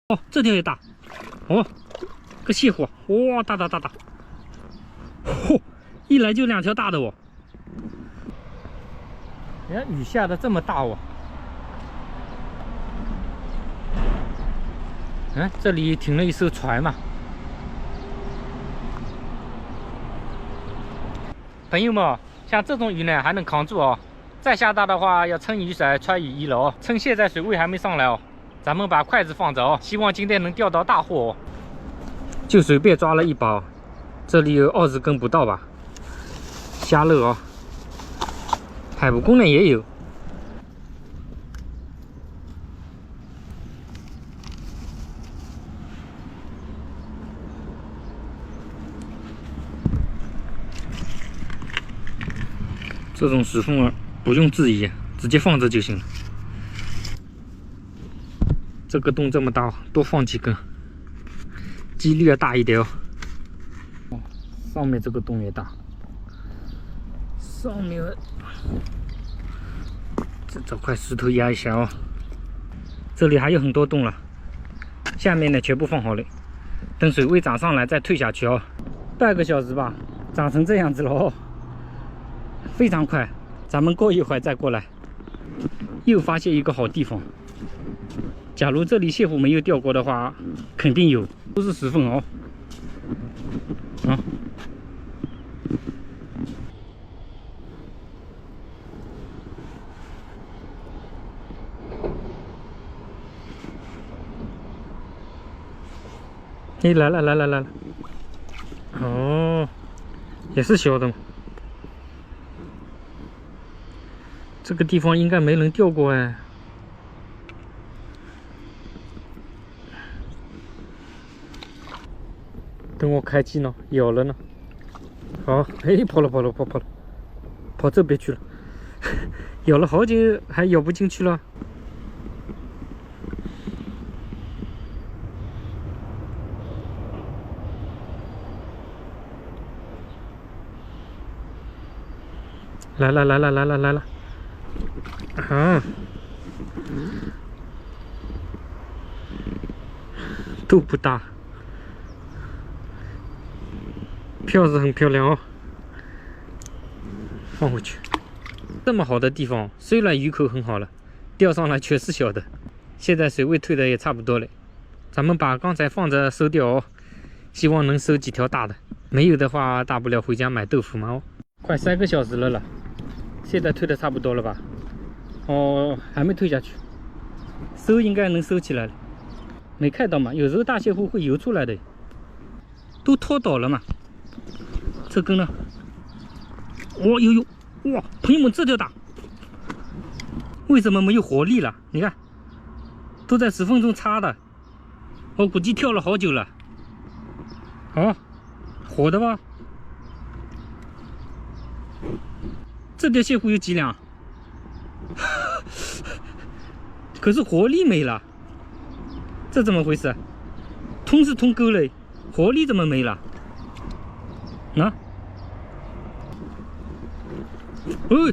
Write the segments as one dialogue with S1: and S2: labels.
S1: 哦，这条也大。哦，个蟹虎，哇，大。嚯，一来就2条大的哦。你看雨下的这么大哦。这里停了一艘船嘛。朋友们，像这种鱼呢还能扛住哦。再下大的话要撑雨伞、穿雨衣了哦。趁现在水位还没上来哦，咱们把筷子放着哦，希望今天能钓到大货哦。就随便抓了一把，这里有20根不到吧。虾肉哦，海蜈蚣呢也有。这种石缝不用质疑，直接放着就行了。这个洞这么大，多放几根，几率要大一点哦。上面这个洞也大，上面找块石头压一下哦。这里还有很多洞了，下面呢全部放好了，等水位涨上来再退下去哦。半个小时吧，长成这样子了哦。非常快，咱们过一会儿再过来。又发现一个好地方，假如这里蟹虎没有钓过的话，肯定有，都是石缝哦。哎，来了。哦，也是小的。这个地方应该没人钓过哎。等我开机呢，咬了呢。好，哎，跑了，跑这边去了。咬了好久还咬不进去了。来了。啊，都不大，漂是很漂亮哦。放回去。这么好的地方，虽然鱼口很好了，钓上来全是小的。现在水位退的也差不多了，咱们把刚才放着收掉哦，希望能收几条大的。没有的话，大不了回家买豆腐嘛哦。快3个小时了，现在退的差不多了吧？哦，还没退下去，收应该能收起来了。没看到嘛？有时候大蟹虎会游出来的，都拖倒了嘛。这根呢？哦，有，哇，朋友们，这条大，为什么没有活力了？你看，都在石缝中插的，我估计跳了好久了。哦，活的吧？这条蟹虎有几两？可是活力没了，这怎么回事？通是通够了，活力怎么没了？啊？哦，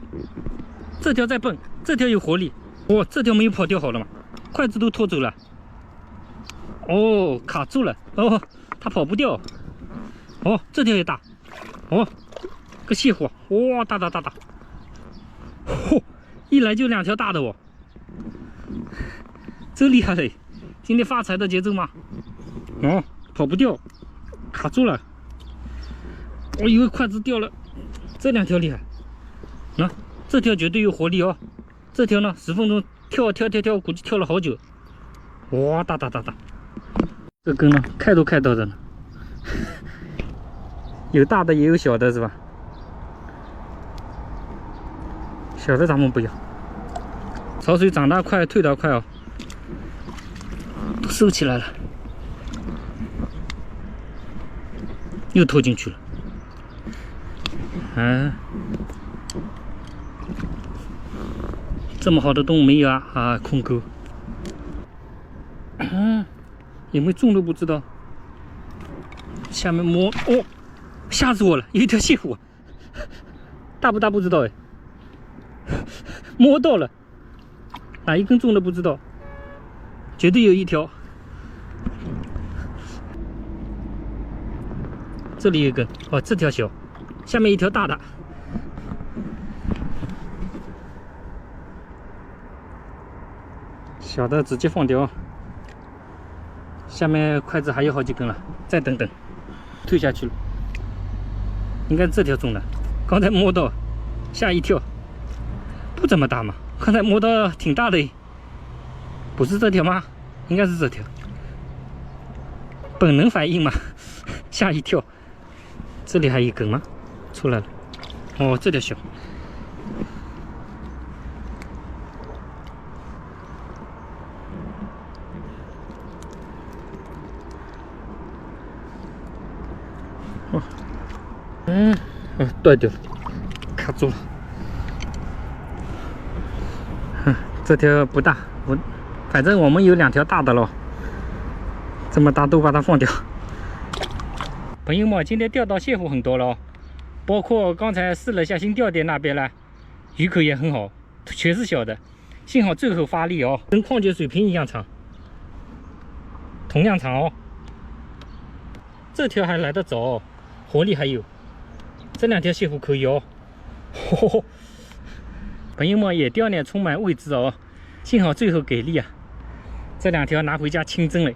S1: 这条在蹦，这条有活力。哦，这条没有跑掉好了嘛？筷子都拖走了。哦，卡住了。哦，它跑不掉。哦，这条也大。哦，个蟹虎，哇，大。嚯，一来就2条大的哦。真厉害嘞！今天发财的节奏吗？哦，跑不掉，卡住了。我以为筷子掉了，这2条厉害。这条绝对有活力哦。这条呢，石缝中跳，估计跳了好久。哇，大。这根呢，看都看到的呢。有大的也有小的，是吧？小的咱们不要。潮水涨得快，退得快哦。都收起来了，又拖进去了。这么好的洞没有啊？空钩。有没有中都不知道。下面摸，哦，吓死我了！有一条蟹虎，大不大不知道哎。摸到了，哪一根中的不知道，绝对有一条。这里有一根，哦，这条小，下面一条大的。小的直接放掉，下面筷子还有好几根了，再等等，退下去了。应该这条中的，刚才摸到，吓一跳，不怎么大嘛，刚才摸到挺大的，不是这条吗？应该是这条，本能反应嘛，吓一跳。这里还有一根吗？出来了，哦，这条小。断掉了，卡住了。这条不大，反正我们有2条大的咯，这么大都把它放掉。朋友们，今天钓到蟹货很多了，包括刚才试了一下新钓点那边呢，鱼口也很好，全是小的，幸好最后发力哦，跟矿泉水瓶一样长，同样长哦。这条还来得早，活力还有。这2条蟹货可以哦，朋友们也钓呢充满未知哦，幸好最后给力啊！这2条拿回家清蒸了。